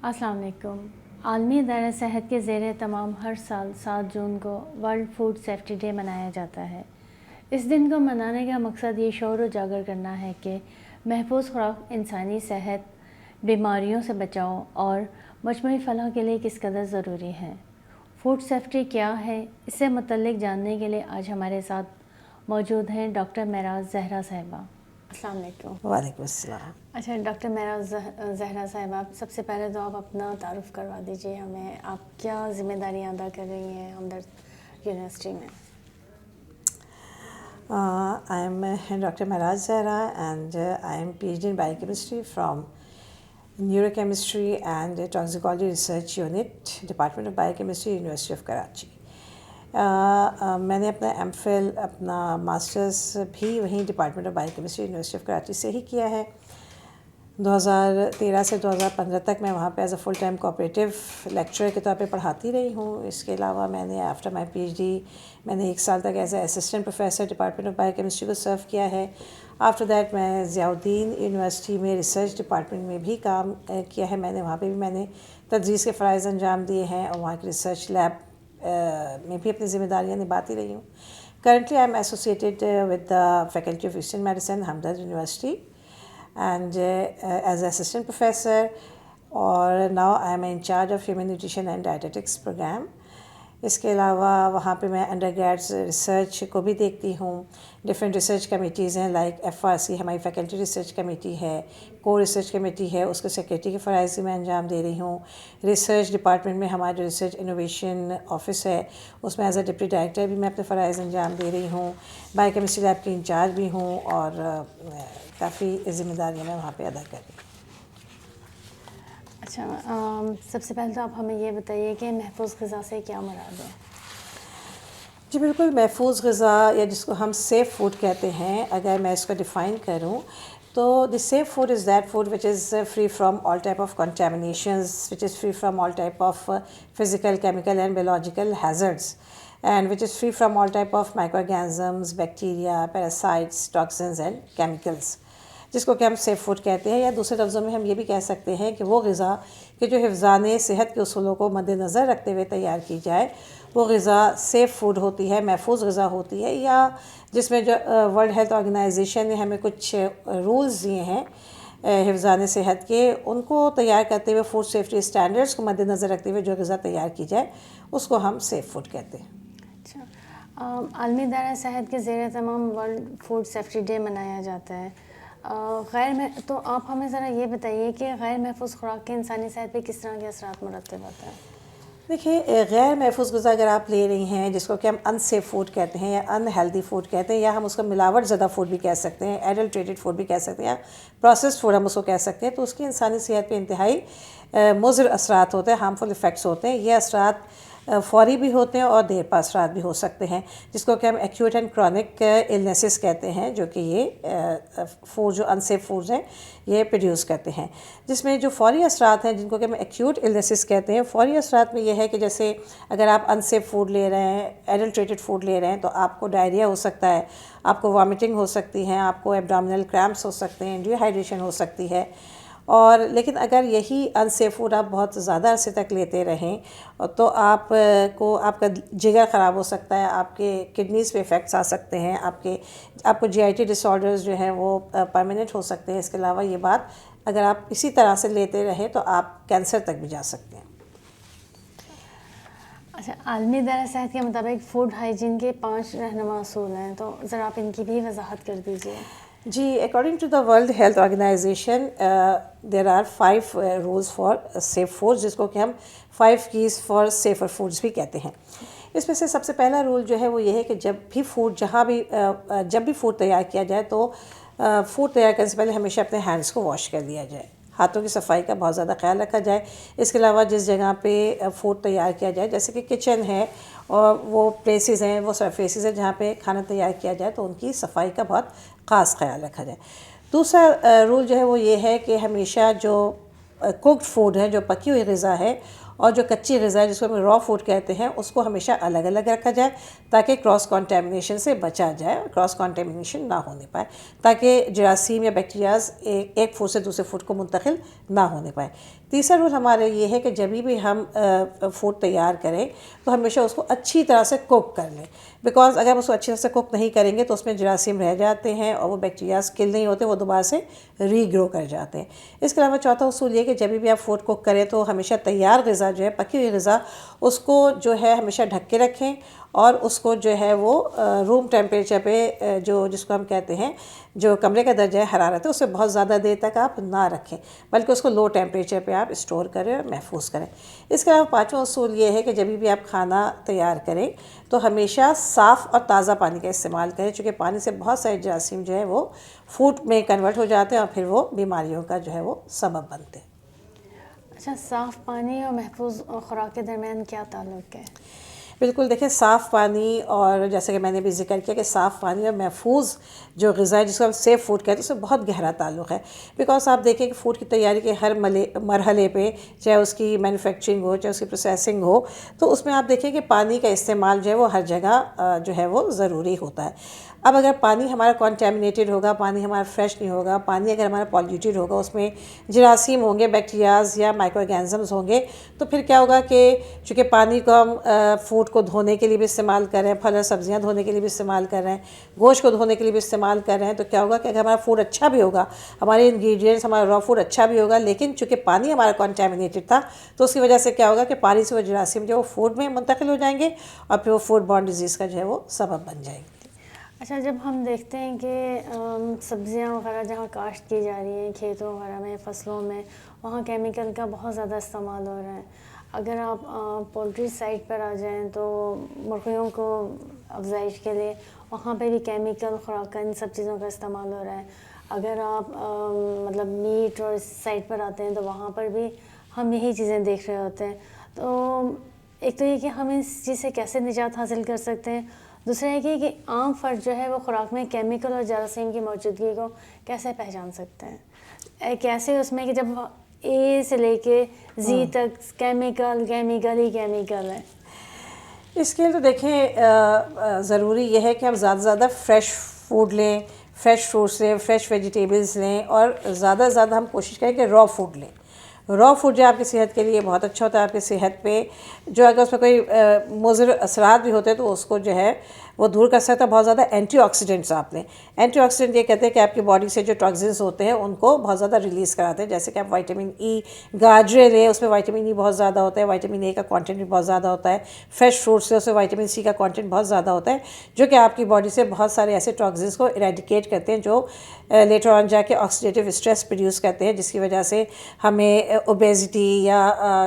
अस्सलाम वालेकुम। आलमी इदारा सेहत के ज़ेर तमाम हर साल 7 जून को वर्ल्ड फूड सेफ्टी डे मनाया जाता है। इस दिन को मनाने का मकसद ये शऊर उजागर करना है कि महफूज खुराक इंसानी सेहत, बीमारियों से बचाव और मजमूई फलाह के लिए किस कदर ज़रूरी है। फूड सेफ्टी क्या है, इससे मुतल्लिक जानने के लिए आज हमारे साथ मौजूद हैं डॉक्टर महराज ज़हरा साहिबा। अस्सलाम वालेकुम। वालेकुम अस्सलाम। अच्छा डॉक्टर महराज ज़हरा साहिबा, सबसे पहले तो आप अपना तारुफ़ करवा दीजिए हमें। आप क्या ज़िम्मेदारियाँ अदा कर रही हैं हमदर्द यूनिवर्सिटी में? I am Dr. Maharaj Zahra and I am PhD in Biochemistry from Neurochemistry and Toxicology Research Unit, Department of Biochemistry, University of Karachi. मैंने अपना एमफिल, अपना मास्टर्स भी वहीं department of biochemistry university of Karachi से ही किया है। 2013 से 2015 तक मैं वहाँ पे as a full time cooperative lecturer के तौर पे पढ़ाती रही हूँ। इसके अलावा मैंने आफ्टर माय पीएचडी मैंने 1 साल तक as a assistant professor department of biochemistry को सर्व किया है। आफ्टर दैट मैं ज़ियाउद्दीन यूनिवर्सिटी में रिसर्च डिपार्टमेंट में भी काम किया है। वहाँ पे भी मैंने तदरीस के फ़राइज़ अंजाम दिए हैं और वहाँ के रिसर्च लैब में भी अपनी ज़िम्मेदारियाँ निभाती रही हूँ। Currently I am associated with the faculty of eastern medicine Hamdard university and as assistant professor, और now I am in charge of human nutrition and dietetics program. इसके अलावा वहाँ पे मैं अंडर ग्रेड्स रिसर्च को भी देखती हूँ। डिफरेंट रिसर्च कमेटीज़ हैं लाइक FRC हमारी फैकल्टी रिसर्च कमेटी है, को रिसर्च कमेटी है, उसके सेक्रेटरी के फ़राइज़ मैं अंजाम दे रही हूँ। रिसर्च डिपार्टमेंट में हमारा जो रिसर्च इनोवेशन ऑफिस है उसमें एज अ डिप्टी डायरेक्टर भी मैं अपने फ़राइज़ अंजाम दे रही हूँ। बायोकेमिस्ट्री लैब की इंचार्ज भी हूँ और काफ़ी ज़िम्मेदारियाँ मैं वहाँ पे अदा कर रही हूँ। अच्छा, सबसे पहले तो आप हमें ये बताइए कि महफूज ग़िज़ा से क्या मुराद है? जी बिल्कुल, महफूज ग़िज़ा या जिसको हम सेफ़ फूड कहते हैं, अगर मैं इसको डिफ़ाइन करूँ तो the safe food is that food which is free from all type of contaminations, which is free from all type of physical, chemical and biological hazards, and which is free from all type of microorganisms, bacteria, parasites, toxins and chemicals, जिसको कि हम safe food कहते हैं। या दूसरे लफ्ज़ों में हम ये भी कह सकते हैं कि वो ग़िज़ा कि जो हिफ़्ज़ाने सेहत के उसूलों को मद्देनज़र रखते हुए तैयार की जाए, वो ग़िज़ा सेफ़ फूड होती है, महफूज ग़िज़ा होती है, या जिसमें जो वर्ल्ड हेल्थ ऑर्गेनाइजेशन ने हमें कुछ रूल्स दिए हैं हिफ़्ज़ाने सेहत के, उनको तैयार करते हुए फूड सेफ्टी स्टैंडर्ड्स को मद्देनज़र रखते हुए जो ग़िज़ा तैयार की जाए उसको हम सेफ़ फूड कहते हैं। अच्छा, आलमी इदारा सेहत के ज़ेर तमाम वर्ल्ड फूड सेफ्टी डे मनाया जाता है। तो आप हमें ज़रा ये बताइए कि गैर महफूज खुराक के इंसानी सेहत पे किस तरह के असरात मुरतब होता है? देखिए, गैर महफूज ग़िज़ा अगर आप ले रही हैं, जिसको कि हम अनसेफ फूड कहते हैं या अनहेल्दी फूड कहते हैं, या हम उसको मिलावट ज़्यादा फूड भी कह सकते हैं, एडल्ट्रेटेड फूड भी कह सकते हैं, या प्रोसेस्ड फूड हम उसको कह सकते हैं, तो उसकी इंसानी सेहत पे इंतहाई मुज़र असरात होते हैं, हार्मफुल इफ़ेक्ट्स होते हैं। ये असरात फ़ौरी भी होते हैं और देर पा असरात भी हो सकते हैं, जिसको कि हम एक्यूट एंड क्रॉनिक इलनेसेस कहते हैं, जो कि ये फूड जो अनसेफ फूड्स हैं ये प्रोड्यूस करते हैं। जिसमें जो फ़ौरी असरात हैं जिनको कि हम एक्यूट इलनेसेस कहते हैं, फ़ौरी असरात में ये है कि जैसे अगर आप अनसेफ फूड ले रहे हैं, एडल्ट्रेटेड फूड ले रहे हैं, तो आपको डायरिया हो सकता है, आपको वॉमिटिंग हो सकती है, आपको एब्डोमिनल क्रैम्प्स हो सकते हैं, डिहाइड्रेशन हो सकती है। और लेकिन अगर यही अनसेफ फूड आप बहुत ज़्यादा अरसे तक लेते रहें तो आपका जिगर ख़राब हो सकता है, आपके किडनीज़ पे इफ़ेक्ट्स आ सकते हैं, आपको GIT डिसऑर्डर्स जो हैं वो परमानेंट हो सकते हैं। इसके अलावा ये बात अगर आप इसी तरह से लेते रहें तो आप कैंसर तक भी जा सकते हैं। अच्छा, आलमी इदारा सेहत के मुताबिक फ़ूड हाइजीन के 5 रहनुमा असूल हैं, तो ज़रा आप इनकी भी वजाहत कर दीजिए। जी, according to the world health organization there are 5 rules for safe foods, जिसको कि हम 5 कीज़ फॉर सेफर फूड्स भी कहते हैं। इसमें से सबसे पहला रूल जो है वो ये है कि जब भी फूड तैयार किया जाए तो फूड तैयार करने से पहले हमेशा अपने हैंड्स को वॉश कर लिया जाए, हाथों की सफाई का बहुत ज़्यादा ख्याल रखा जाए। इसके अलावा जिस जगह पे फूड तैयार किया जाए, जैसे कि किचन है और वो प्लेसेस हैं, वो सरफेसेस हैं जहाँ पे खाना तैयार किया जाए, तो उनकी सफाई का बहुत ख़ास ख्याल रखा जाए। दूसरा रूल जो है वो ये है कि हमेशा जो कुक्ड फूड है, जो पकी हुई ग़िज़ा है, और जो कच्ची ग़िज़ा जिसको हम रॉ फूड कहते हैं उसको हमेशा अलग अलग रखा जाए ताकि क्रॉस कॉन्टेमिनेशन से बचा जाए, क्रॉस कॉन्टेमिनेशन ना होने पाए, ताकि जरासीम या बैक्टीरियाज एक फूड से दूसरे फूड को मुंतकिल ना होने पाए। तीसरा रूल हमारा ये है कि जब भी हम फूड तैयार करें तो हमेशा उसको अच्छी तरह से कुक कर लें, बिकॉज़ अगर हम उसको अच्छी तरह से कुक नहीं करेंगे तो उसमें जरासीम रह जाते हैं और वो बैक्टीरियाज किल नहीं होते, वो दोबारा से रीग्रो कर जाते हैं। इसके अलावा चौथा उसूल ये कि जब भी आप फूड कुक करें तो हमेशा तैयार ग़िज़ा जो है, पकी हुई ग़िज़ा, उसको जो है हमेशा ढक के रखें और उसको जो है वो रूम टेम्परेचर पे जो जिसको हम कहते हैं जो कमरे का दर्जा है हरारत है उससे बहुत ज़्यादा देर तक आप ना रखें, बल्कि उसको लो टेम्परेचर पे आप स्टोर करें और महफूज करें। इसके अलावा पाँचवा उसूल ये है कि जब भी आप खाना तैयार करें तो हमेशा साफ़ और ताज़ा पानी का इस्तेमाल करें, चूँकि पानी से बहुत सारे जरासीम जो है वो फूड में कन्वर्ट हो जाते हैं और फिर वो बीमारियों का जो है वो सबब बनते हैं। अच्छा, साफ़ पानी और महफूज खुराक के दरमियान क्या ताल्लुक़ है? बिल्कुल, देखिए साफ़ पानी और जैसे कि मैंने भी ज़िक्र किया कि साफ़ पानी और महफूज जो ग़िज़ा है जिसको हम सेफ़ फूड कहते हैं उससे बहुत गहरा ताल्लुक़ है। बिकॉज़ आप देखें कि फ़ूड की तैयारी के हर मरहले पे, चाहे उसकी मैन्युफैक्चरिंग हो, चाहे उसकी प्रोसेसिंग हो, तो उसमें आप देखें कि पानी का इस्तेमाल जो है वो हर जगह जो है वो ज़रूरी होता है। अब अगर पानी हमारा कॉन्टेमिनेटेड होगा, पानी हमारा फ्रेश नहीं होगा, पानी अगर हमारा पॉल्यूटेड होगा, उसमें जरासीम होंगे, बैक्टीरियाज या माइक्रो ऑर्गेनिजम्स होंगे, तो फिर क्या होगा कि चूँकि पानी को हम फूड को धोने के लिए भी इस्तेमाल कर रहे हैं, फल और सब्जियां धोने के लिए भी इस्तेमाल कर रहे हैं, गोश्त को धोने के लिए भी इस्तेमाल कर रहे हैं, तो क्या होगा कि अगर हमारा फूड अच्छा भी होगा, हमारे इंग्रेडिएंट्स, हमारा रॉ फूड अच्छा भी होगा, लेकिन चूँकि पानी हमारा कॉन्टेमिनेटेड था तो उसकी वजह से क्या होगा कि पानी से वो जरासीम जो वो फूड में मुंतकिल हो जाएंगे और फिर वो फूड बॉर्न डिजीज़ का जो है वो सबब बन जाएंगे। अच्छा, जब हम देखते हैं कि सब्जियां वगैरह जहाँ काश्त की जा रही हैं खेतों वगैरह में, फसलों में, वहाँ केमिकल का बहुत ज़्यादा इस्तेमाल हो रहा है। अगर आप पोल्ट्री साइट पर आ जाएं तो मुर्गियों को अफजाइश के लिए वहाँ पे भी केमिकल, खुराक, इन सब चीज़ों का इस्तेमाल हो रहा है। अगर आप मतलब मीट और साइट पर आते हैं तो वहाँ पर भी हम यही चीज़ें देख रहे होते हैं। तो एक तो ये कि हम इस चीज़ से कैसे निजात हासिल कर सकते हैं, दूसरा है कि आम फर्द जो है वो खुराक में केमिकल और जरासीम की मौजूदगी को कैसे पहचान सकते हैं, कैसे उसमें कि जब ए से लेके जी तक केमिकल केमिकल ही केमिकल है। इसके लिए तो देखें ज़रूरी यह है कि हम ज़्यादा से ज़्यादा फ्रेश फूड लें, फ्रेश फ्रूट्स लें, फ्रेश वेजिटेबल्स लें और ज़्यादा से ज़्यादा हम कोशिश करें कि रॉ फूड लें। रॉ फूड जो आपकी सेहत के लिए बहुत अच्छा होता है, आपकी सेहत पे जो अगर उसमें कोई मुज़र असरात भी होते हैं तो उसको जो है वो दूर कर सकता है। बहुत ज़्यादा एंटीऑक्सीडेंट्स आप लें। एंटीऑक्सीडेंट ये कहते हैं कि आपकी बॉडी से जो टॉक्सिन्स होते हैं उनको बहुत ज़्यादा रिलीज़ कराते हैं। जैसे कि आप विटामिन ई, गाजरें लें, उसमें विटामिन ई बहुत ज़्यादा होता है, विटामिन ए का कंटेंट भी बहुत ज़्यादा होता है। फ्रेश फ्रूट्स से उसमें विटामिन सी का कंटेंट बहुत ज़्यादा होता है, जो कि आपकी बॉडी से बहुत सारे ऐसे टॉक्सिन्स को इरेडिकेट करते हैं जो लेटर ऑन जाके ऑक्सीडेटिव स्ट्रेस प्रोड्यूस करते हैं, जिसकी वजह से हमें ओबेसिटी या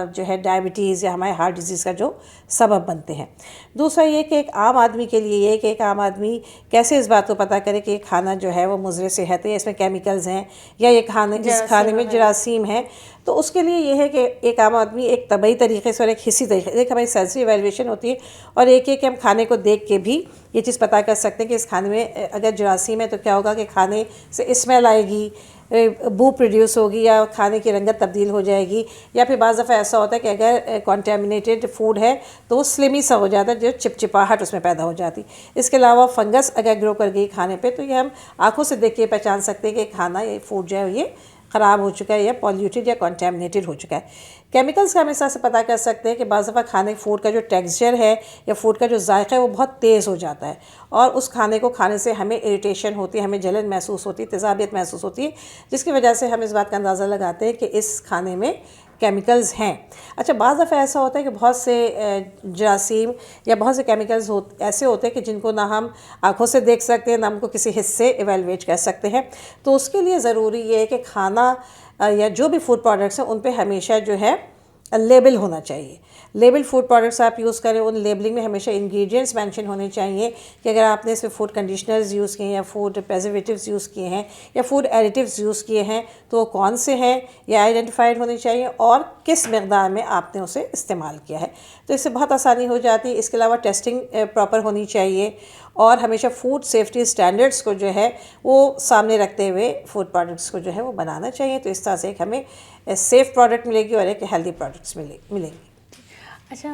जो है डायबिटीज़ या हमारे हार्ट डिजीज़ का जो सबब बनते हैं। दूसरा ये कि एक आम आदमी के लिए ये कि एक आम आदमी कैसे इस बात को पता करे कि ये खाना जो है वो मुज़र सेहत है, इसमें केमिकल्स हैं या ये खाने इस खाने में जरासीम है। तो उसके लिए ये है कि एक आम आदमी एक तबई तरीके से और एक हिस्सी तरीके से, एक हमारी सेंसरी एवेल्युएशन होती है और एक कि हम खाने को देख के भी ये चीज़ पता कर सकते हैं कि इस खाने में अगर जरासीम है तो क्या होगा कि खाने से स्मेल आएगी, बू प्रोड्यूस होगी या खाने की रंगत तब्दील हो जाएगी, या फिर बाज़ दफ़ा ऐसा होता है कि अगर कॉन्टेमिनेटेड फूड है तो वो स्लिमी सा हो जाता है, जो चिपचिपाहट उसमें पैदा हो जाती। इसके अलावा फंगस अगर ग्रो कर गई खाने पे तो ये हम आँखों से देख के पहचान सकते हैं कि खाना, ये फूड जो है ये ख़राब हो चुका है या पॉल्यूटेड या कॉन्टेमिनेटेड हो चुका है। केमिकल्स का हम इस तरह से पता कर सकते हैं कि बाज़ दफ़ा खाने फूड का जो टेक्सचर है या फूड का जो जायका है वो बहुत तेज़ हो जाता है और उस खाने को खाने से हमें इरिटेशन होती है, हमें जलन महसूस होती है, तेज़ाबियत महसूस होती है, जिसकी वजह से हम इस बात का अंदाज़ा लगाते हैं कि इस खाने में केमिकल्स हैं। अच्छा, बाज़ दफ़ा ऐसा होता है कि बहुत से जरासीम या बहुत से केमिकल्स ऐसे होते हैं कि जिनको ना हम आँखों से देख सकते हैं, ना हमको किसी हिस्से इवेलुएट कर सकते हैं। तो उसके लिए ज़रूरी ये है कि खाना या जो भी फूड प्रोडक्ट्स हैं उन पे हमेशा जो है लेबल होना चाहिए। लेबल फूड प्रोडक्ट्स आप यूज़ करें, उन लेबलिंग में हमेशा इंग्रेडिएंट्स मेंशन होने चाहिए कि अगर आपने इसमें फूड कंडीशनर्स यूज़ किए हैं या फूड प्रिजर्वेटिव्स यूज़ किए हैं या फूड एडिटिव्स यूज़ किए हैं तो वो कौन से हैं ये आइडेंटिफाइड होने चाहिए और किस मकदार में आपने उसे इस्तेमाल किया है। तो इससे बहुत आसानी हो जाती है। इसके अलावा टेस्टिंग प्रॉपर होनी चाहिए और हमेशा फूड सेफ्टी स्टैंडर्ड्स को जो है वो सामने रखते हुए फूड प्रोडक्ट्स को जो है वो बनाना चाहिए। तो इस तरह से एक हमें सेफ़ प्रोडक्ट मिलेगी और एक हेल्दी प्रोडक्ट्स मिलेंगी। अच्छा,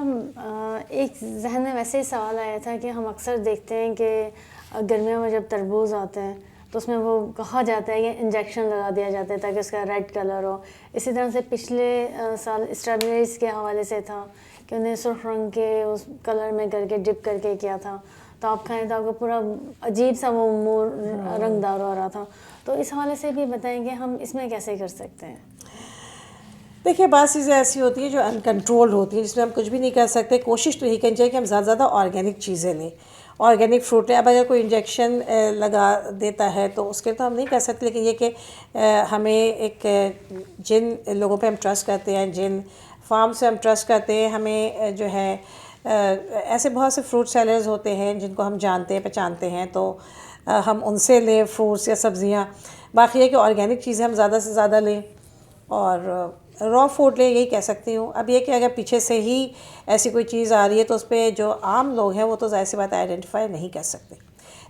एक जहन में वैसे ही सवाल आया था कि हम अक्सर देखते हैं कि गर्मियों में जब तरबूज आते हैं तो उसमें वो कहा जाता है कि इंजेक्शन लगा दिया जाता है ताकि उसका रेड कलर हो। इसी तरह से पिछले साल स्ट्रॉबेरीज के हवाले से था कि उन्हें सुर्ख रंग के उस कलर में करके डिप करके किया था, तो आप खाएं तो आपको पूरा अजीब सा वो मुंह रंगदार हो रहा था। तो इस हवाले से भी बताएं कि हम इसमें कैसे कर सकते हैं। देखिए, बात चीज़ें ऐसी होती हैं जो अनकंट्रोल्ड होती हैं, जिसमें हम कुछ भी नहीं कर सकते। कोशिश तो यही करनी चाहिए कि हम ज़्यादा ज़्यादा ऑर्गेनिक चीज़ें लें, ऑर्गेनिक फ्रूट लें। अब अगर कोई इंजेक्शन लगा देता है तो उसके तो हम नहीं कर सकते, लेकिन ये कि हमें जिन लोगों पे हम ट्रस्ट करते हैं, जिन फार्म से हम ट्रस्ट करते हैं, हमें जो है ऐसे बहुत से फ्रूट सेलर्स होते हैं जिनको हम जानते हैं, पहचानते हैं, तो हम उनसे लें फ्रूट्स या सब्ज़ियाँ। बाकी है कि ऑर्गेनिक चीज़ें हम ज़्यादा से ज़्यादा लें और रॉ फूड ले, यही कह सकती हूँ। अब ये कि अगर पीछे से ही ऐसी कोई चीज़ आ रही है तो उस पर जो आम लोग हैं वो तो ज़ाहिर सी बात आइडेंटिफाई नहीं कर सकते,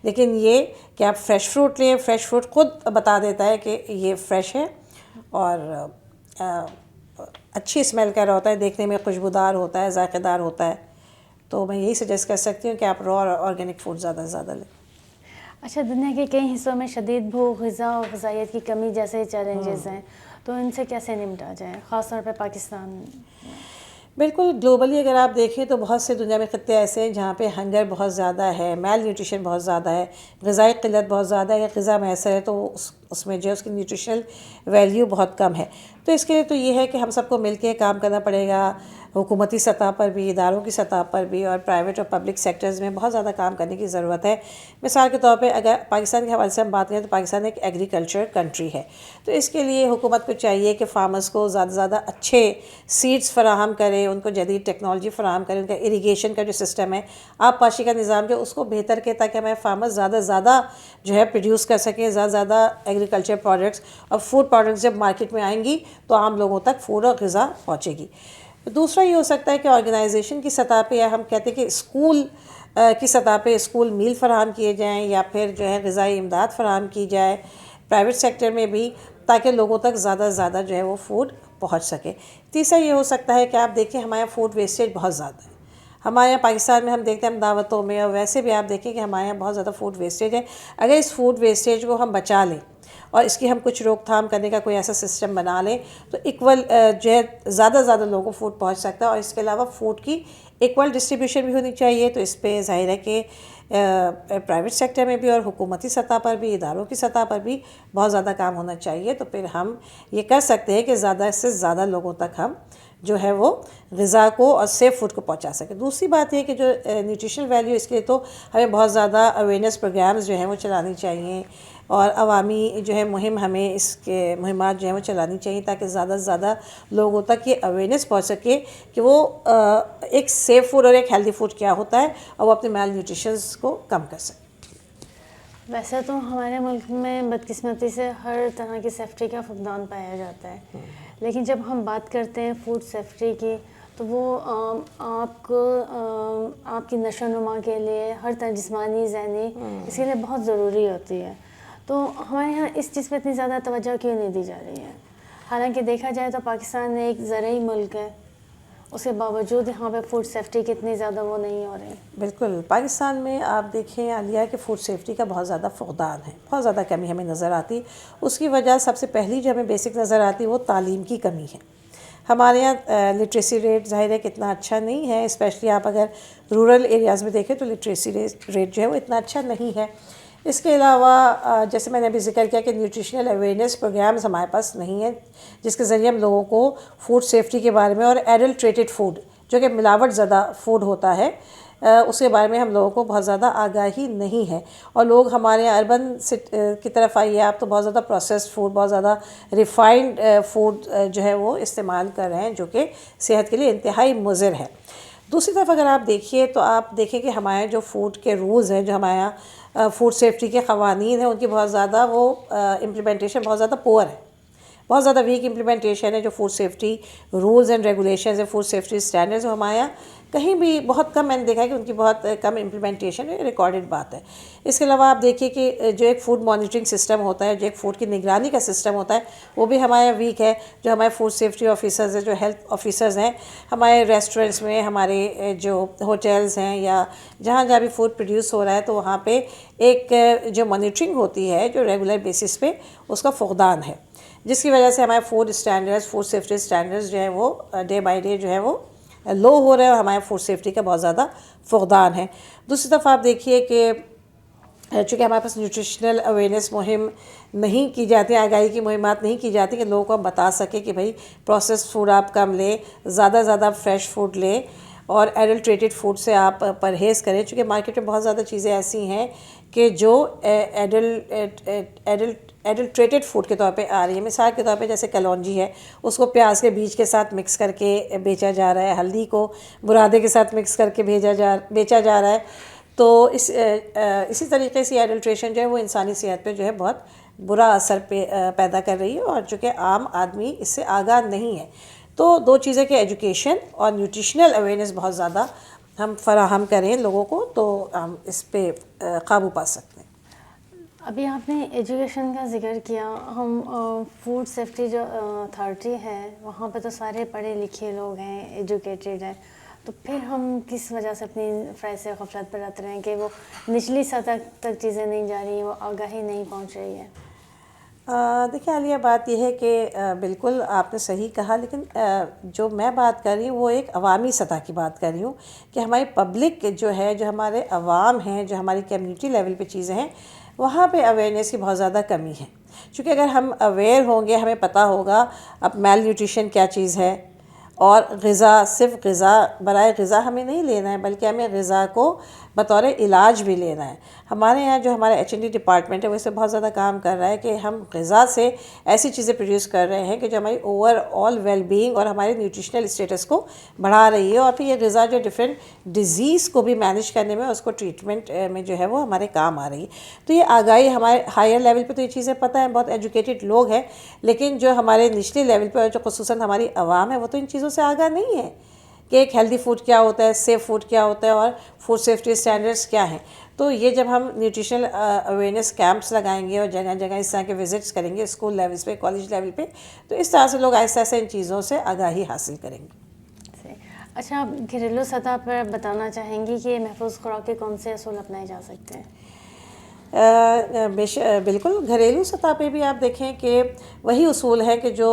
लेकिन ये कि आप फ्रेश फ्रूट लें, फ्रेश फ्रूट खुद बता देता है कि ये फ्रेश है और अच्छी स्मेल कर रहा होता है, देखने में खुशबूदार होता है, जायकेदार होता है। तो मैं यही सजेस्ट कर सकती हूँ कि आप रॉ और ऑर्गेनिक फूड ज़्यादा से ज़्यादा लें। अच्छा, दुनिया के कई हिस्सों में शदीद भूख, ग़िज़ा और ग़िज़ाइयत की कमी जैसे चैलेंजेस हैं, तो इनसे कैसे निपटा जाए, ख़ास तौर पे पाकिस्तान में? बिल्कुल, ग्लोबली अगर आप देखें तो बहुत से दुनिया में ख़त्ते ऐसे हैं जहाँ पे हंगर बहुत ज़्यादा है, मेल न्यूट्रिशन बहुत ज़्यादा है, ग़िज़ाई क़िल्लत बहुत ज़्यादा है, या ग़िज़ा मैसर है तो उसमें जो है उसकी न्यूट्रिशनल वैल्यू बहुत कम है। तो इसके लिए तो ये है कि हम सबको मिल के काम करना पड़ेगा, हुकूमती सतह पर भी, इदारों की सतह पर भी, और प्राइवेट और पब्लिक सेक्टर्स में बहुत ज़्यादा काम करने की ज़रूरत है। मिसाल के तौर पे अगर पाकिस्तान के हवाले से हम बात करें तो पाकिस्तान एक एग्रीकल्चर कंट्री है, तो इसके लिए हुकूमत को चाहिए कि फार्मर्स को ज़्यादा से ज़्यादा अच्छे सीड्स फराहम करें, उनको जदीद टेक्नोलॉजी फराहम करें, उनका इरीगेशन का जो सिस्टम है, आबपाशी का निज़ाम जो उसको बेहतर के, ताकि हमारे फार्मर्स ज़्यादा से ज़्यादा जो है प्रोड्यूस कर सकें, ज़्यादा से ज़्यादा एग्रीकल्चर प्रोडक्ट्स और फूड प्रोडक्ट्स जब मार्केट में आएंगी तो आम लोगों तक फूड और ग़िज़ा पहुँचेगी। दूसरा ये हो सकता है कि ऑर्गेनाइजेशन की सतह पे, या हम कहते हैं कि स्कूल की सतह पे स्कूल मील फराहम किए जाएं, या फिर जो है ग़िज़ाई इमदाद फराहम की जाए प्राइवेट सेक्टर में भी, ताकि लोगों तक ज़्यादा से ज़्यादा जो है वो फूड पहुंच सके। तीसरा ये हो सकता है कि आप देखें हमारे यहाँ फूड वेस्टेज बहुत ज़्यादा है। हमारे यहाँ पाकिस्तान में हम देखते हैं हम दावतों में, और वैसे भी आप देखें कि हमारे यहाँ बहुत ज़्यादा फूड वेस्टेज है। अगर इस फूड वेस्टेज को हम बचा लें और इसकी हम कुछ रोकथाम करने का कोई ऐसा सिस्टम बना लें तो इक्वल जो है ज़्यादा से ज़्यादा लोगों को फूड पहुंच सकता है। और इसके अलावा फूड की इक्वल डिस्ट्रीब्यूशन भी होनी चाहिए। तो इस पर ज़ाहिर है कि प्राइवेट सेक्टर में भी और हुकूमती सतह पर भी, इदारों की सतह पर भी बहुत ज़्यादा काम होना चाहिए। तो फिर हम ये कर सकते हैं कि ज़्यादा से ज़्यादा लोगों तक हम जो है वो ग़िज़ा को और सेफ़ फूड को पहुंचा सके। दूसरी बात ये कि जो न्यूट्रिशनल वैल्यू, इसके लिए तो हमें बहुत ज़्यादा अवेयरनेस प्रोग्राम्स जो हैं वो चलानी चाहिए, और अवामी जो है मुहिम, हमें इसके मुहिमात जो है वो चलानी चाहिए, ताकि ज़्यादा से ज़्यादा लोगों तक ये अवेयरनेस पहुंच सके कि वो एक सेफ़ फूड और एक हेल्दी फूड क्या होता है, और वो अपने मेल न्यूट्रिशंस को कम कर सके। वैसे तो हमारे मुल्क में बदकिस्मती से हर तरह की सेफ्टी का फुकदान पाया जाता है, लेकिन जब हम बात करते हैं फूड सेफ्टी की तो वो आपकी नशोनुमा के लिए हर तरह जिस्मानी, ज़हनी, इसके लिए बहुत ज़रूरी होती है। तो हमारे यहाँ इस चीज़ पे इतनी ज़्यादा तवज्जो क्यों नहीं दी जा रही है? हालांकि देखा जाए तो पाकिस्तान एक ज़रई मुल्क है, उसके बावजूद यहाँ पे फूड सेफ्टी कितनी ज़्यादा वो नहीं हो रही। बिल्कुल, पाकिस्तान में आप देखें आलिया कि फ़ूड सेफ्टी का बहुत ज़्यादा फुकदान है, बहुत ज़्यादा कमी हमें नज़र आती। उसकी वजह सबसे पहली जो हमें बेसिक नज़र आती है वो तालीम की कमी है। हमारे यहाँ लिटरेसी रेट ज़ाहिर है कितना अच्छा नहीं है, स्पेशली आप अगर रूरल एरियाज़ में देखें तो लिटरेसी रेट जो है वो इतना अच्छा नहीं है। इसके अलावा जैसे मैंने अभी जिक्र किया कि न्यूट्रिशनल अवेयरनेस प्रोग्राम्स हमारे पास नहीं है, जिसके ज़रिए हम लोगों को फूड सेफ्टी के बारे में और एडल्ट्रेटेड फूड जो कि मिलावट ज़्यादा फूड होता है उसके बारे में हम लोगों को बहुत ज़्यादा आगाही नहीं है। और लोग हमारे अर्बन की तरफ आइए आप तो बहुत ज़्यादा प्रोसेस्ड फूड, बहुत ज़्यादा रिफ़ाइंड फूड जो है वो इस्तेमाल कर रहे हैं, जो कि सेहत के लिए इंतहाई मुज़िर है। दूसरी तरफ अगर आप देखिए तो आप देखें कि हमारे जो फूड के रूल्स हैं, जो हमारे यहाँ फूड सेफ्टी के क़वानीन हैं, उनकी बहुत ज़्यादा वो इम्प्लीमेंटेशन बहुत ज़्यादा पुअर है, बहुत ज़्यादा वीक इम्प्लीमेंटेशन है जो food safety rules and regulations है, फूड सेफ्टी स्टैंडर्ड्स हमारे यहाँ कहीं भी बहुत कम मैंने देखा है कि उनकी बहुत कम इम्प्लीमेंटेशन है, रिकॉर्डेड बात है। इसके अलावा आप देखिए कि जो एक फूड मॉनिटरिंग सिस्टम होता है, जो एक फूड की निगरानी का सिस्टम होता है, वो भी हमारे यहाँ वीक है। जो हमारे फूड सेफ्टी ऑफिसर्स हैं, जो हेल्थ ऑफिसर्स हैं हमारे रेस्टोरेंट्स में, हमारे जो होटल्स हैं या जहाँ जहाँ भी फूड प्रोड्यूस हो रहा है, तो वहाँ पे एक जो मॉनिटरिंग होती है जो रेगुलर बेसिस पे, उसका फुकदान है, जिसकी वजह से हमारे food standards, food safety standards जो है वो डे बाय डे जो है वो लो हो रहे हैं और हमारे फूड सेफ्टी का बहुत ज़्यादा फुकदान है। दूसरी तरफ आप देखिए कि चूँकि हमारे पास न्यूट्रिशनल अवेयरनेस मुहिम नहीं की जाती, आगाही की मुहिमात नहीं की जाती कि लोगों को हम बता सकें कि भाई प्रोसेस्ड फूड आप कम लें, ज़्यादा फ्रेश फूड लें और एडल्ट्रेटेड फूड से आप परहेज़ करें। चूँकि मार्केट में बहुत ज़्यादा चीज़ें ऐसी हैं कि जो एडल्ट्रेटेड फूड के तौर पे आ रही है। मिसाल के तौर पे जैसे कलौंजी है, उसको प्याज के बीज के साथ मिक्स करके बेचा जा रहा है, हल्दी को बुरादे के साथ मिक्स करके बेचा जा रहा है। तो इसी तरीके से एडल्ट्रेशन जो है वो इंसानी सेहत पे जो है बहुत बुरा असर पैदा कर रही है और चूँकि आम आदमी इससे आगाह नहीं है। तो दो चीज़ें कि एजुकेशन और न्यूट्रिशनल अवेयरनेस बहुत ज़्यादा हम फराहम करें लोगों को, तो हम इस पे काबू पा सकते हैं। अभी आपने एजुकेशन का जिक्र किया। हम फूड सेफ्टी जो अथॉरिटी है वहाँ पे तो सारे पढ़े लिखे लोग हैं, एजुकेटेड हैं, तो फिर हम किस वजह से अपनी फ़राइज़ से गफलत पर रहते हैं कि वो निचली सतह तक चीज़ें नहीं जा रही, वो आगाही नहीं पहुँच रही है? देखिए आलिया, बात यह है कि बिल्कुल आपने सही कहा, लेकिन जो मैं बात कर रही हूँ वो एक अवामी सतह की बात कर रही हूँ कि हमारी पब्लिक जो है, जो हमारे अवाम हैं, जो हमारी कम्युनिटी लेवल पे चीज़ें हैं, वहाँ पे अवेयरनेस की बहुत ज़्यादा कमी है। क्योंकि अगर हम अवेयर होंगे, हमें पता होगा अब मेल न्यूट्रिशन क्या चीज़ है और ग़िज़ा, सिर्फ ग़िज़ा बराए ग़िज़ा हमें नहीं लेना है, बल्कि हमें ग़िज़ा को बतौर इलाज भी लेना है। हमारे यहाँ जो हमारा H&D डिपार्टमेंट है वो इससे बहुत ज़्यादा काम कर रहा है कि हम ग़िज़ा से ऐसी चीज़ें प्रोड्यूस कर रहे हैं कि जो हमारी ओवरऑल वेलबींग और हमारे न्यूट्रिशनल स्टेटस को बढ़ा रही है, और फिर ये ग़िज़ा जो डिफरेंट डिज़ीज़ को भी मैनेज करने में, उसको ट्रीटमेंट में जो है वो हमारे काम आ रही है। तो ये आगाही हमारे हायर लेवल पर तो ये चीज़ें पता है, बहुत एजुकेटेड लोग हैं, लेकिन जो हमारे निचले लेवल पर जो ख़ुसूसन हमारी आवाम है वो तो इन चीज़ों से आगाह नहीं है कि एक हेल्दी फूड क्या होता है, सेफ़ फूड क्या होता है और फूड सेफ्टी स्टैंडर्ड्स क्या हैं। तो ये जब हम न्यूट्रिशनल अवेयरनेस कैंप्स लगाएंगे और जगह जगह इस तरह के विजिट्स करेंगे, स्कूल लेवल्स पे, कॉलेज लेवल पे, तो इस तरह से लोग आहिस्ता आहिस्ता इन चीज़ों से आगाही हासिल करेंगे। अच्छा, आप घरेलू सतह पर बताना चाहेंगी कि महफूज खुराक के कौन से असूल अपनाए जा सकते हैं? बिल्कुल, घरेलू सतह पे भी आप देखें कि वही उसूल है कि जो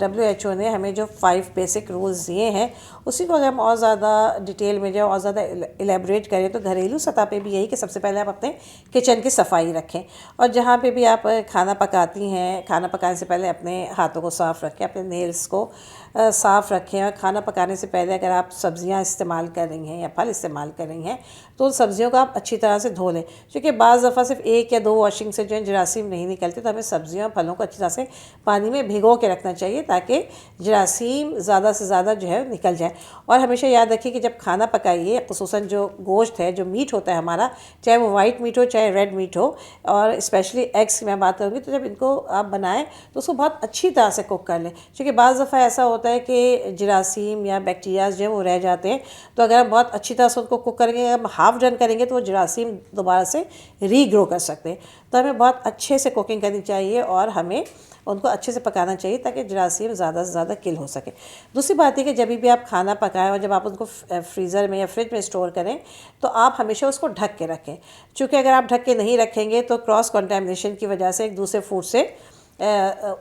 WHO ने हमें जो 5 बेसिक रूल्स दिए हैं, उसी को अगर हम और ज़्यादा डिटेल में जो और ज़्यादा एलेबरेट करें, तो घरेलू सतह पे भी यही कि सबसे पहले आप अपने किचन की सफाई रखें, और जहाँ पे भी आप खाना पकाती हैं, खाना पकाने से पहले अपने हाथों को साफ़ रखें, अपने नेल्स को साफ़ रखें, और खाना पकाने से पहले अगर आप सब्ज़ियाँ इस्तेमाल कर रही हैं या फल इस्तेमाल कर रही हैं, तो उन सब्ज़ियों को आप अच्छी तरह से धो लें। क्योंकि बाज़ दफ़ा सिर्फ 1 या 2 वॉशिंग से जो है जरासीम नहीं निकलते, तो हमें सब्ज़ियों फलों को अच्छी तरह से पानी में भिगो के रखना चाहिए ताकि जरासीम ज़्यादा से ज़्यादा जो है निकल जाए। और हमेशा याद रखिए कि जब खाना पकाइए, ख़ुसूसन जो गोश्त है, जो मीट होता है हमारा, चाहे वो वाइट मीट हो चाहे रेड मीट हो, और स्पेशली एग्स की मैं बात करूँगी, तो जब इनको आप बनाएं तो उसको बहुत अच्छी तरह से कुक कर लें। क्योंकि बाज़ दफ़ा ऐसा होता है कि जरासीम या बैक्टीरियाज जो है वो रह जाते हैं, तो अगर हम बहुत अच्छी तरह से उनको कुक करेंगे, हम हाफ डन करेंगे, तो वो जरासीम दोबारा से रीग्रो कर सकते हैं। तो हमें बहुत अच्छे से कुकिंग करनी चाहिए और हमें उनको अच्छे से पकाना चाहिए ताकि जरासीम ज़्यादा से ज़्यादा किल हो सके। दूसरी बात है कि जब भी आप खाना पकाएं और जब आप उनको फ्रीज़र में या फ्रिज में स्टोर करें, तो आप हमेशा उसको ढक के रखें। चूँकि अगर आप ढक के नहीं रखेंगे तो क्रॉस कंटेमिनेशन की वजह से एक दूसरे फूड से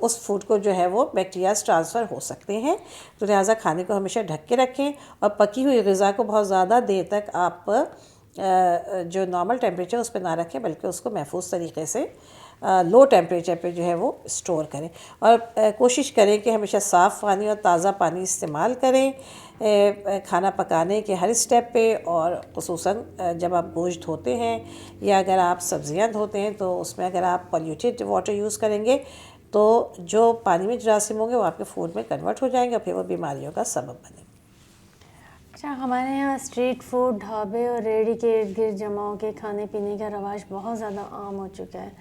उस फूड को जो है वो बैक्टीरियाज ट्रांसफ़र हो सकते हैं। तो लिहाजा खाने को हमेशा ढक के रखें, और पकी हुई ग़िज़ा को बहुत ज़्यादा देर तक आप जो नॉर्मल टेम्परेचर उस पर ना रखें, बल्कि उसको महफूज तरीके से लो टेम्परेचर पे जो है वो स्टोर करें। और कोशिश करें कि हमेशा साफ़ पानी और ताज़ा पानी इस्तेमाल करें खाना पकाने के हर स्टेप पे, और ख़ुसूसन जब आप गोश्त धोते हैं या अगर आप सब्ज़ियां धोते हैं, तो उसमें अगर आप पॉल्यूटेड वाटर यूज़ करेंगे तो जो पानी में जरासीम होंगे वो आपके फूड में कन्वर्ट हो जाएंगे और फिर वो बीमारियों का सबब बनेंगे। अच्छा, हमारे यहाँ स्ट्रीट फूड, ढाबे और रेहड़ी के इर्द गिर्द जमाओं के खाने पीने का रवाज बहुत ज़्यादा आम हो चुका है।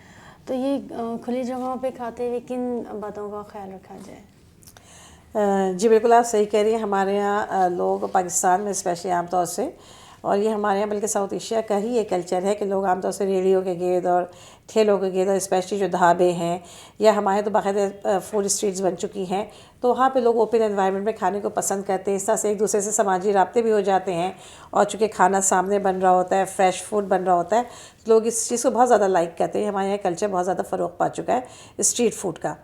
तो ये खुली जगहों पे खाते हुए किन बातों का ख्याल रखा जाए? जी बिल्कुल, आप सही कह रही हैं। हमारे यहाँ लोग पाकिस्तान में स्पेशली आमतौर से, और ये हमारे यहाँ बल्कि साउथ एशिया का ही ये कल्चर है कि लोग आमतौर से रेहड़ियों के गिर्द और ठेलों के गिर्द, और स्पेशली जो ढाबे हैं या हमारे तो बाकायदा फूड स्ट्रीट्स बन चुकी हैं, तो वहाँ पे लोग ओपन एनवायरनमेंट में खाने को पसंद करते हैं। इस तरह से एक दूसरे से समाजी राब्ते भी हो जाते हैं, और चूँकि खाना सामने बन रहा होता है, फ्रेश फूड बन रहा होता है, तो लोग इस चीज़ को बहुत ज़्यादा लाइक करते हैं। हमारे यहाँ कल्चर बहुत ज़्यादा फ़रोग़ पा चुका है स्ट्रीट फूड का।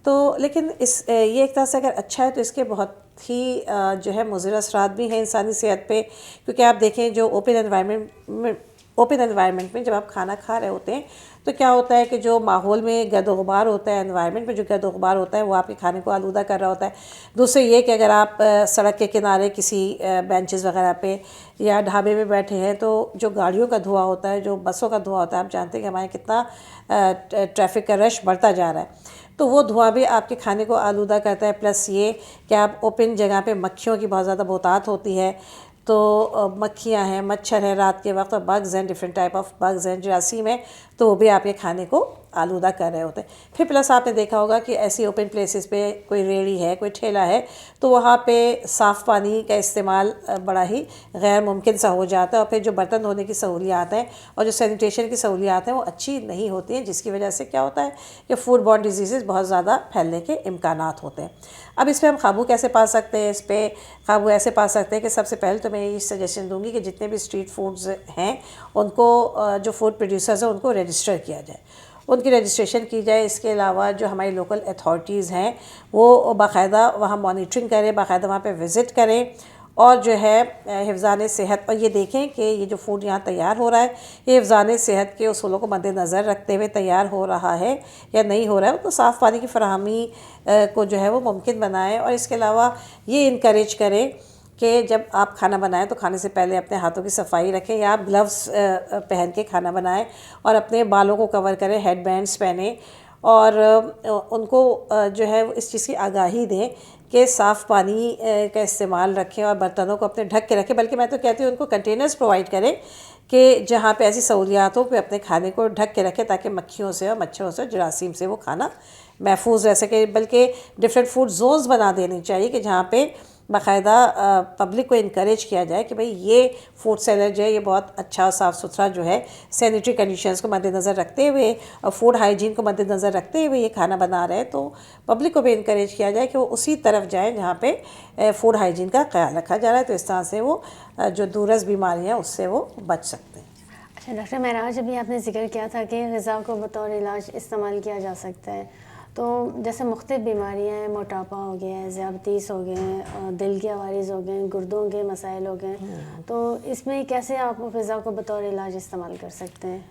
तो लेकिन ये एक तरह से अगर अच्छा है तो इसके बहुत ही जो है मुज़िर असरात भी हैं इंसानी सेहत पे, क्योंकि आप देखें जो ओपन एनवायरनमेंट में जब आप खाना खा रहे होते हैं तो क्या होता है कि जो माहौल में गर्द गुबार होता है, एनवायरनमेंट में जो गर्द गुबार होता है वो आपके खाने को आलूदा कर रहा होता है। दूसरे ये कि अगर आप सड़क के किनारे किसी बेंचेस वगैरह पे या ढाबे में बैठे हैं तो जो गाड़ियों का धुआं होता है, जो बसों का धुआं होता है, आप जानते हैं कि हमारे कितना ट्रैफिक का रश बढ़ता जा रहा है, तो वो धुआं भी आपके खाने को आलूदा करता है। प्लस ये कि आप ओपन जगह पे मक्खियों की बहुत ज़्यादा बहुतात होती है, तो मक्खियाँ हैं, मच्छर हैं रात के वक्त, और बग्स हैं, डिफरेंट टाइप ऑफ बग्स हैं, जरासीम है, तो वो भी आपके खाने को आलूदा कर रहे होते हैं। फिर प्लस आपने देखा होगा कि ऐसी ओपन प्लेसेस पे कोई रेहड़ी है, कोई ठेला है, तो वहाँ पे साफ़ पानी का इस्तेमाल बड़ा ही गैर मुमकिन सा हो जाता है, और फिर जो बर्तन धोने की सहूलियात हैं और जो सैनिटेशन की सहूलियात हैं वो अच्छी नहीं होती हैं, जिसकी वजह से क्या होता है कि फूड बॉर्न डिजीज़ बहुत ज़्यादा फैलने के इम्कानात होते हैं। अब इस पर हम काबू कैसे पा सकते हैं? इस पर काबू ऐसे पा सकते हैं कि सबसे पहले तो मैं ये सजेशन दूंगी कि जितने भी स्ट्रीट फूड्स हैं उनको जो फूड प्रोड्यूसर्स हैं उनको रजिस्टर किया जाए, उनकी रजिस्ट्रेशन की जाए। इसके अलावा जो हमारी लोकल अथॉरिटीज़ हैं वो बाकायदा वहाँ मॉनिटरिंग करें, बाकायदा वहाँ पे विज़िट करें, और जो है हिफ़्ज़ान सेहत, और ये देखें कि ये जो फूड यहाँ तैयार हो रहा है ये हिफ़्ज़ान सेहत के उसूलों को मद्देनज़र रखते हुए तैयार हो रहा है या नहीं हो रहा है। तो साफ़ पानी की फराहमी को जो है वो मुमकिन बनाएं, और इसके अलावा ये इनकरेज करें कि जब आप खाना बनाएं तो खाने से पहले अपने हाथों की सफाई रखें, या आप ग्लव्स पहन के खाना बनाएं, और अपने बालों को कवर करें, हेड बैंड्स पहने, और उनको जो है इस चीज़ की आगाही दें कि साफ़ पानी का इस्तेमाल रखें, और बर्तनों को अपने ढक के रखें। बल्कि मैं तो कहती हूँ उनको कंटेनर्स प्रोवाइड करें कि जहाँ पे ऐसी सहूलियात हो पे अपने खाने को ढक के रखें, ताकि मक्खियों से और मच्छरों से, जरासीम से वो खाना महफूज रह सके। बल्कि डिफरेंट फूड जोन्स बना देनी चाहिए कि जहाँ पे बाकायदा पब्लिक को इनकरेज किया जाए कि भाई ये फूड सेलर जो है ये बहुत अच्छा साफ़ सुथरा जो है सैनिटरी कंडीशंस को मद्देनज़र रखते हुए और फूड हाइजीन को मद्देनज़र रखते हुए ये खाना बना रहे हैं, तो पब्लिक को भी इनकरेज किया जाए कि वो उसी तरफ जाए जहाँ पे फूड हाइजीन का ख्याल रखा जा रहा है। तो इस तरह से वो जो दूरस बीमारियाँ उससे वो बच सकते हैं। अच्छा डॉक्टर महराज, अभी आपने जिक्र किया था कि ग़िज़ा को बतौर इलाज इस्तेमाल किया जा सकता है, तो जैसे मुख्तलिफ़ बीमारियाँ हैं, मोटापा हो गया है, ज़ियादतीस हो गए हैं, दिल के अवारिज़ हो गए हैं, गुर्दों के मसाइल हो गए हैं, तो इसमें कैसे आप ग़िज़ा को बतौर इलाज इस्तेमाल कर सकते हैं?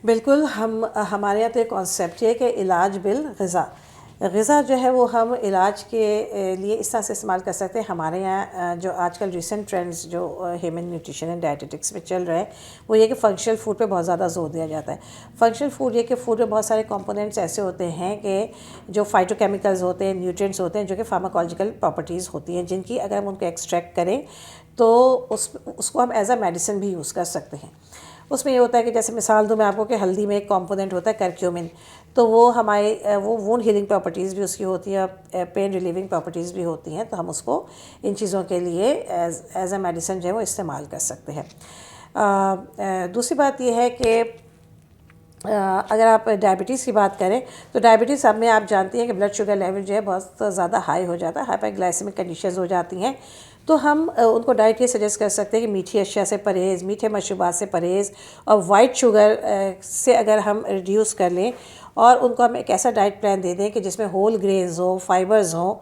बिल्कुल, हमारे यहाँ तो एक कॉन्सेप्ट है कि इलाज बिल ग़िज़ा जो है वो हम इलाज के लिए इस तरह से इस्तेमाल कर सकते हैं। हमारे यहाँ जो आजकल रिसेंट ट्रेंड्स जो ह्यूमन न्यूट्रिशन एंड डायटेटिक्स में चल रहे हैं वो ये कि फंक्शनल फूड पे बहुत ज़्यादा जोर दिया जाता है। फंक्शनल फूड ये कि फूड में बहुत सारे कंपोनेंट्स ऐसे होते हैं कि जो फाइटोकेमिकल्स होते हैं, न्यूट्रिएंट्स होते हैं, जो कि फार्माकोलॉजिकल प्रॉपर्टीज़ होती हैं, जिनकी अगर हम उनको एक्सट्रैक्ट करें तो उसको हम एज अ मेडिसिन भी यूज़ कर सकते हैं। उसमें ये होता है कि जैसे मिसाल दूँ मैं आपको कि हल्दी में एक कंपोनेंट होता है करक्यूमिन, तो वो हमारे वो वुंड हीलिंग प्रॉपर्टीज़ भी उसकी होती है, पेन रिलीविंग प्रॉपर्टीज़ भी होती हैं, तो हम उसको इन चीज़ों के लिए एज अ मेडिसिन जो है वो इस्तेमाल कर सकते हैं। दूसरी बात ये है कि अगर आप डायबिटीज़ की बात करें तो डायबिटीज़ अब में आप जानती हैं कि ब्लड शुगर लेवल जो है बहुत ज़्यादा हाई हो जाता है, हाइपरग्लाइसेमिक कंडीशंस हो जाती हैं, तो हम उनको डाइट ये सजेस्ट कर सकते हैं कि मीठी अशिया से परहेज़, मीठे मशरूबात से परहेज़, और वाइट शुगर से अगर हम रिड्यूस कर लें, और उनको हम एक ऐसा डाइट प्लान दे दें कि जिसमें होल ग्रेन्स हो, फाइबर्स हों,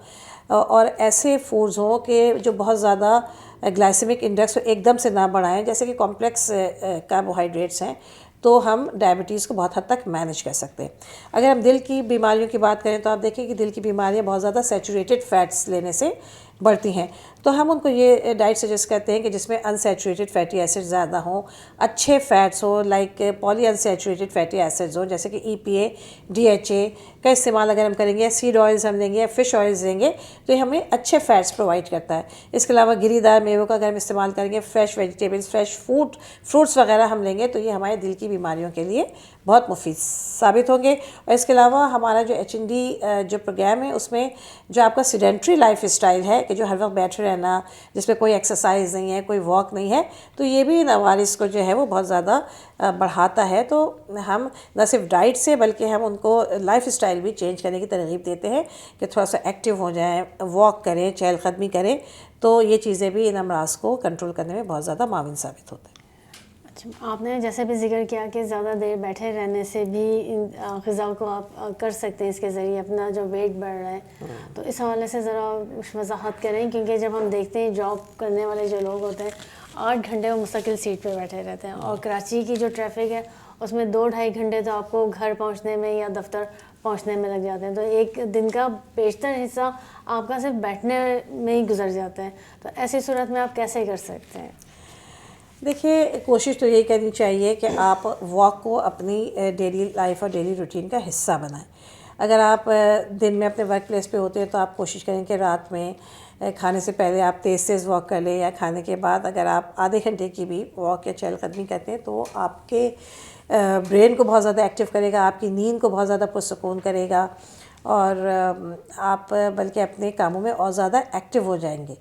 और ऐसे फूड्स हों कि जो बहुत ज़्यादा ग्लाइसेमिक इंडेक्स को एकदम से ना बढ़ाएं, जैसे कि कॉम्प्लेक्स कार्बोहाइड्रेट्स हैं, तो हम डायबिटीज़ को बहुत हद तक मैनेज कर सकते हैं। अगर हम दिल की बीमारियों की बात करें तो आप देखें कि दिल की बीमारियां बहुत ज़्यादा सैचुरेटेड फैट्स लेने से बढ़ती हैं, तो हम उनको ये डाइट सजेस्ट करते हैं कि जिसमें अनसैचुरेटेड फैटी एसिड ज़्यादा हों, अच्छे फैट्स हो, like poly unsaturated fatty acids हो, जैसे कि EPA, DHA का इस्तेमाल अगर हम करेंगे, या सीड ऑयल्स हम लेंगे या फ़िश ऑयल्स लेंगे, तो ये हमें अच्छे फैट्स प्रोवाइड करता है। इसके अलावा गिरीदार मेवों का अगर हम इस्तेमाल करेंगे, फ्रेश वेजिटेबल्स, फ्रेश फ्रूट्स वगैरह हम लेंगे, तो ये हमारे दिल की बीमारियों के लिए बहुत मुफीद साबित होंगे। और इसके अलावा हमारा जो HND जो प्रोग्राम है, उसमें जो आपका सीडेंट्री लाइफ स्टाइल है कि जो हर वक्त बैठे रहना, जिसमें कोई एक्सरसाइज नहीं है, कोई वॉक नहीं है, तो ये भी नवारिस को जो है वो बहुत ज़्यादा बढ़ाता है। तो हम न सिर्फ डाइट से बल्कि हम उनको लाइफ स्टाइल भी चेंज करने की तरगीब देते हैं कि थोड़ा सा एक्टिव हो जाएं, वॉक करें, चहलकदमी करें, तो ये चीज़ें भी इन अमराज को कंट्रोल करने में बहुत ज़्यादा माविन साबित होते हैं। अच्छा, आपने जैसे भी जिक्र किया कि ज़्यादा देर बैठे रहने से भी इन ग़िज़ा को आप कर सकते हैं, इसके ज़रिए अपना जो वेट बढ़ रहा है, तो इस हवाले से ज़रा वजाहत करें। क्योंकि जब हम देखते हैं जॉब करने वाले जो लोग होते हैं 8 घंटे वो मुस्तकिल सीट पे बैठे रहते हैं, और कराची की जो ट्रैफिक है उसमें 2-2.5 घंटे तो आपको घर पहुंचने में या दफ्तर पहुंचने में लग जाते हैं। तो एक दिन का बेशतर हिस्सा आपका सिर्फ बैठने में ही गुजर जाता है। तो ऐसी सूरत में आप कैसे कर सकते हैं? देखिए, कोशिश तो यही करनी चाहिए कि आप वॉक को अपनी डेली लाइफ और डेली रूटीन का हिस्सा बनाएं। अगर आप दिन में अपने वर्क प्लेस पे होते हैं तो आप कोशिश करें कि रात में खाने से पहले आप तेज़ वॉक कर लें, या खाने के बाद अगर आप आधे घंटे की भी वॉक या चहलकदमी करते हैं तो वो आपके ब्रेन को बहुत ज़्यादा एक्टिव करेगा, आपकी नींद को बहुत ज़्यादा पुरसुकून करेगा, और आप बल्कि अपने कामों में और ज़्यादा एक्टिव हो जाएंगे।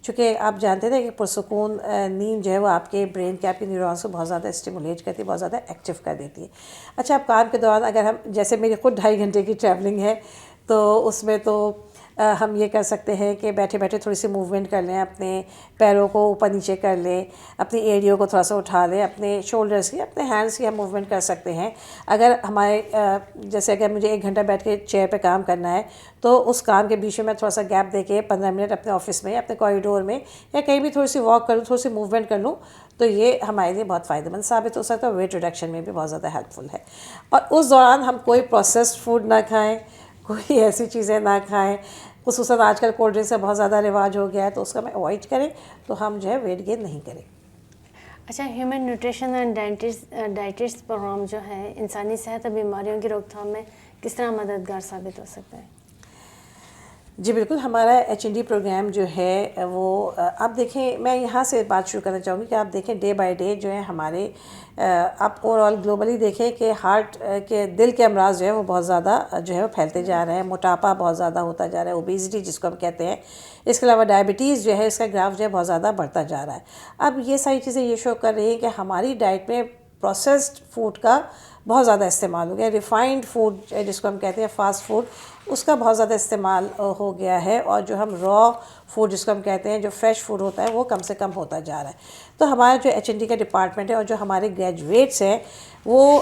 चूँकि आप जानते थे कि पुरसुकून नींद जो है वो आपके ब्रेन के, आपके न्यूरॉन्स को बहुत ज़्यादा स्टिमुलेट करती है, बहुत ज़्यादा एक्टिव कर देती है। अच्छा, आप काम के दौरान अगर हम, जैसे मेरी खुद 2.5 घंटे की ट्रैवलिंग है, तो उसमें तो हम ये कर सकते हैं कि बैठे बैठे थोड़ी सी मूवमेंट कर लें, अपने पैरों को ऊपर नीचे कर लें, अपनी एड़ियों को थोड़ा सा उठा लें, अपने शोल्डर्स की, अपने हैंड्स की हम मूवमेंट कर सकते हैं। अगर हमारे जैसे अगर मुझे 1 घंटा बैठ के चेयर पे काम करना है, तो उस काम के बीच में मैं थोड़ा सा गैप दे के 15 मिनट अपने ऑफिस में, अपने कॉरिडोर में या कहीं भी थोड़ी सी वॉक कर लूँ, थोड़ी सी मूवमेंट कर लूँ, तो ये हमारे लिए बहुत फ़ायदेमंद साबित हो सकता है। वेट रिडक्शन में भी बहुत ज़्यादा हेल्पफुल है। और उस दौरान हम कोई प्रोसेस्ड फूड ना खाएँ, कोई ऐसी चीज़ें ना खाएं, खुसूसन आजकल कोल्ड ड्रिंक्स का बहुत ज़्यादा रिवाज हो गया है, तो उसका हम अवॉइड करें, तो हम जो है वेट गेन नहीं करें। अच्छा, ह्यूमन न्यूट्रिशन एंड डाइटिस्ट प्रोग्राम जो है इंसानी सेहत और बीमारियों की रोकथाम में किस तरह मददगार साबित हो सकता है? जी बिल्कुल, हमारा HND प्रोग्राम जो है वो आप देखें, मैं यहाँ से बात शुरू करना चाहूँगी कि आप देखें डे बाय डे जो है हमारे आप ओवरऑल ग्लोबली देखें कि हार्ट के, दिल के अमराज जो है वो बहुत ज़्यादा जो है वो फैलते जा रहे हैं, मोटापा बहुत ज़्यादा होता जा रहा है, ओबेसिटी जिसको हम कहते हैं। इसके अलावा डायबिटीज़ जो है, इसका ग्राफ जो है बहुत ज़्यादा बढ़ता जा रहा है। अब ये सारी चीज़ें ये शो कर रही हैं कि हमारी डाइट में प्रोसेस्ड फूड का बहुत ज़्यादा इस्तेमाल हो गया, रिफ़ाइंड फूड जिसको हम कहते हैं फास्ट फूड, उसका बहुत ज़्यादा इस्तेमाल हो गया है, और जो हम रॉ फूड जिसको हम कहते हैं, जो फ्रेश फूड होता है, वो कम से कम होता जा रहा है। तो हमारा जो HND का डिपार्टमेंट है और जो हमारे ग्रेजुएट्स हैं वो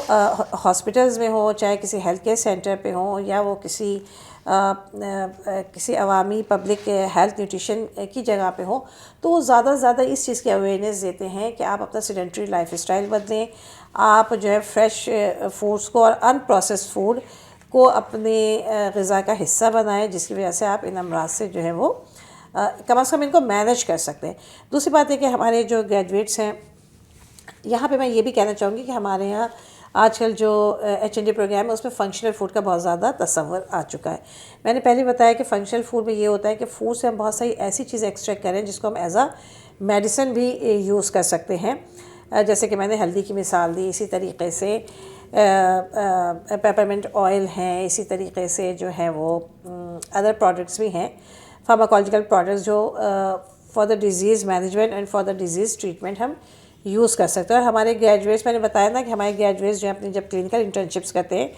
हॉस्पिटल्स में हो, चाहे किसी हेल्थ केयर सेंटर पे हो, या वो किसी अवामी पब्लिक हेल्थ न्यूट्रिशन की जगह पे हो, तो वो ज़्यादा से ज़्यादा इस चीज़ की अवेयरनेस देते हैं कि आप अपना सेडेंटरी लाइफ स्टाइल बदलें, आप जो है फ्रेश फूड्स को और अनप्रोसेस्ड फूड को अपने ग़िज़ा का हिस्सा बनाएं, जिसकी वजह से आप इन अमराज से जो है वो कम से कम इनको मैनेज कर सकते हैं। दूसरी बात है कि हमारे जो ग्रेजुएट्स हैं, यहाँ पे मैं ये भी कहना चाहूँगी कि हमारे यहाँ आजकल जो HND प्रोग्राम है उसमें फंक्शनल फूड का बहुत ज़्यादा तस्वर आ चुका है। मैंने पहले बताया कि फंक्शनल फूड में ये होता है कि फूड से हम बहुत सारी ऐसी चीज़ें एक्सट्रैक्ट करें जिसको हम एज आ मेडिसिन भी यूज़ कर सकते हैं। जैसे कि मैंने हल्दी की मिसाल दी, इसी तरीके से पेपरमिंट ऑयल हैं, इसी तरीके से जो है वो अदर प्रोडक्ट्स भी हैं, फार्माकोलॉजिकल प्रोडक्ट्स जो for the disease management and for the disease treatment हम यूज़ कर सकते हैं। और हमारे ग्रेजुएट्स, मैंने बताया ना कि हमारे ग्रेजुएट्स जो अपनी जब क्लिनिकल इंटर्नशिप्स करते हैं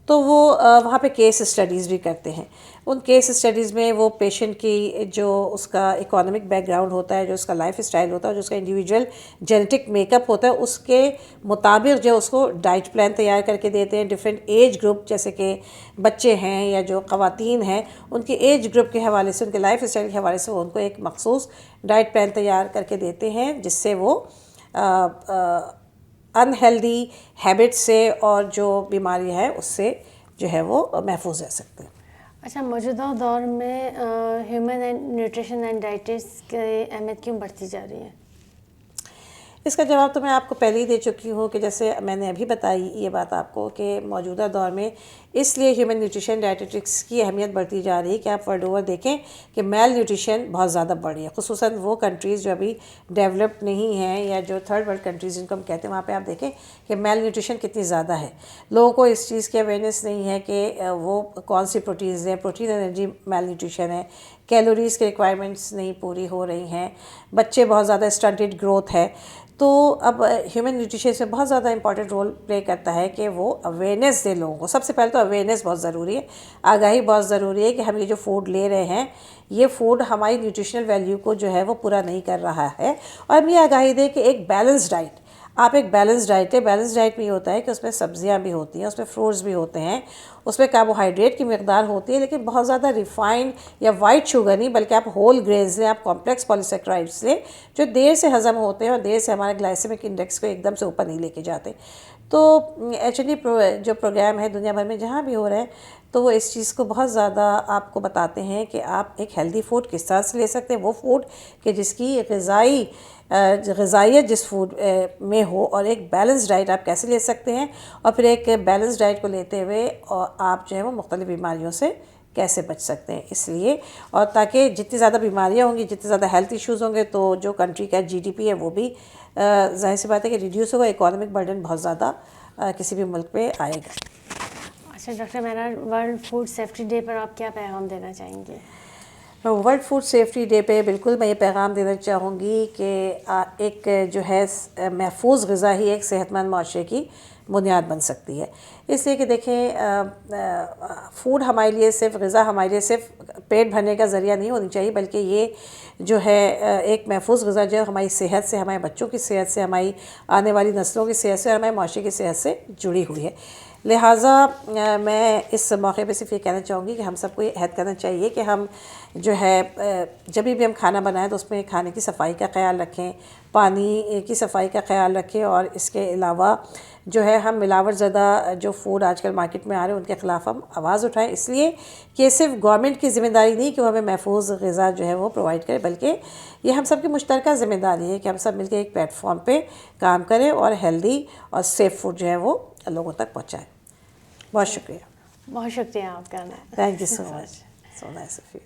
तो वो वहाँ पे केस स्टडीज़ भी करते हैं। उन केस स्टडीज़ में वो पेशेंट की जो उसका इकोनॉमिक बैकग्राउंड होता है, जो उसका लाइफ स्टाइल होता है, जो उसका इंडिविजुअल जेनेटिक मेकअप होता है, उसके मुताबिक जो उसको डाइट प्लान तैयार करके देते हैं। डिफरेंट एज ग्रुप, जैसे कि बच्चे हैं या जो ख़वातीन हैं, उनके एज ग्रुप के हवाले से, उनके लाइफ स्टाइल के हवाले से वो उनको एक मखसूस डाइट प्लान तैयार करके देते हैं, जिससे वो अनहेल्दी हैबिट से और जो बीमारी है उससे जो है वो महफूज रह सकते हैं। अच्छा, मौजूदा दौर में human and nutrition and dietetics की अहमियत क्यों बढ़ती जा रही है? इसका जवाब तो मैं आपको पहले ही दे चुकी हूँ कि जैसे मैंने अभी बताई ये बात आपको कि मौजूदा दौर में इसलिए ह्यूमन न्यूट्रिशन डाइटेटिक्स की अहमियत बढ़ती जा रही है कि आप वर्ल्ड ओवर देखें कि मेल न्यूट्रिशन बहुत ज़्यादा बढ़ी है, खुसूसन वो कंट्रीज़ जो अभी डेवलप्ड नहीं हैं या जो थर्ड वर्ल्ड कंट्रीज़ जिनको हम कहते हैं वहाँ पे आप देखें कि मेल न्यूट्रिशन कितनी ज़्यादा है। लोगों को इस चीज़ की अवेयरनेस नहीं है कि वो कौन सी प्रोटीन्स हैं, प्रोटीन एनर्जी मेल न्यूट्रिशन है, कैलोरीज़ की रिक्वायरमेंट्स नहीं पूरी हो रही हैं, बच्चे बहुत ज़्यादा स्टंटेड ग्रोथ है। तो अब ह्यूमन न्यूट्रिशन में बहुत ज़्यादा इंपॉर्टेंट रोल प्ले करता है कि वो अवेयरनेस दे लोगों को। सबसे पहले तो अवेयरनेस बहुत ज़रूरी है, आगाही बहुत ज़रूरी है कि हम ये जो फूड ले रहे हैं ये फूड हमारी न्यूट्रिशनल वैल्यू को जो है वो पूरा नहीं कर रहा है। और हम ये आगाही दें कि एक बैलेंस डाइट, आप एक बैलेंस डाइट है, बैलेंस डाइट में ये होता है कि उसमें सब्जियां भी होती हैं, उसमें फ्रूट्स भी होते हैं, उसमें कार्बोहाइड्रेट की मिकदार होती है, लेकिन बहुत ज़्यादा रिफाइंड या वाइट शुगर नहीं बल्कि आप होल ग्रेन्स लें, आप कॉम्प्लेक्स पॉलीसेक्राइड्स लें जो देर से हज़म होते हैं और देर से हमारे ग्लाइसेमिक इंडेक्स को एकदम से ऊपर नहीं लेके जाते। तो एक्चुअली जो प्रोग्राम है दुनिया भर में जहाँ भी हो रहे हैं तो वो इस चीज़ को बहुत ज़्यादा आपको बताते हैं कि आप एक हेल्दी फूड किस तरह से ले सकते हैं, वो फूड कि जिसकी ग़िज़ाइयत जिस फूड में हो, और एक बैलेंस डाइट आप कैसे ले सकते हैं, और फिर एक बैलेंस डाइट को लेते हुए और आप जो है वो मुख्तलिफ़ बीमारियों से कैसे बच सकते हैं। इसलिए और ताकि जितनी ज़्यादा बीमारियाँ होंगी, जितने ज़्यादा हेल्थ इश्यूज़ होंगे तो जो कंट्री का जीडीपी है वो भी जाहिर सी बात है कि रिड्यूस होगा, इकोनॉमिक बर्डन बहुत ज़्यादा किसी भी मुल्क पे आएगा। अच्छा doctor Mehra, world food safety day पर आप क्या पैगाम देना चाहेंगे? वर्ल्ड फूड सेफ्टी डे पे बिल्कुल मैं ये पैगाम देना चाहूँगी कि एक जो है महफूज ग़िज़ा ही एक सेहतमंद माशरे की बुनियाद बन सकती है। इसलिए कि देखें फूड हमारे लिए सिर्फ ग़िज़ा हमारे लिए सिर्फ पेट भरने का ज़रिया नहीं होनी चाहिए, बल्कि ये जो है एक महफूज ग़िज़ा जो हमारी सेहत से, हमारे बच्चों की सेहत से, हमारी आने वाली नस्लों की सेहत से और हमारे माशरे की सेहत से जुड़ी हुई है। लिहाजा मैं इस मौके पे सिर्फ ये कहना चाहूँगी कि हम सबको ये अहद करना चाहिए कि हम जो है जब भी हम खाना बनाएं तो उसमें खाने की सफाई का ख्याल रखें, पानी की सफाई का ख्याल रखें, और इसके अलावा जो है हम मिलावट ज़्यादा जो फूड आजकल मार्केट में आ रहे हैं उनके ख़िलाफ़ हम आवाज़ उठाएं, इसलिए कि सिर्फ गवर्नमेंट की ज़िम्मेदारी नहीं कि वो हमें महफूज ग़िज़ा जो है वो प्रोवाइड करे, बल्कि ये हम सब की मुश्तरका ज़िम्मेदारी है कि हम सब मिलकर एक प्लेटफॉर्म पे काम करें और हेल्दी और सेफ़ फूड जो है वो लोगों तक पहुँचाएँ। बहुत शुक्रिया। बहुत शुक्रिया आपका। Thank you so much, so nice of you.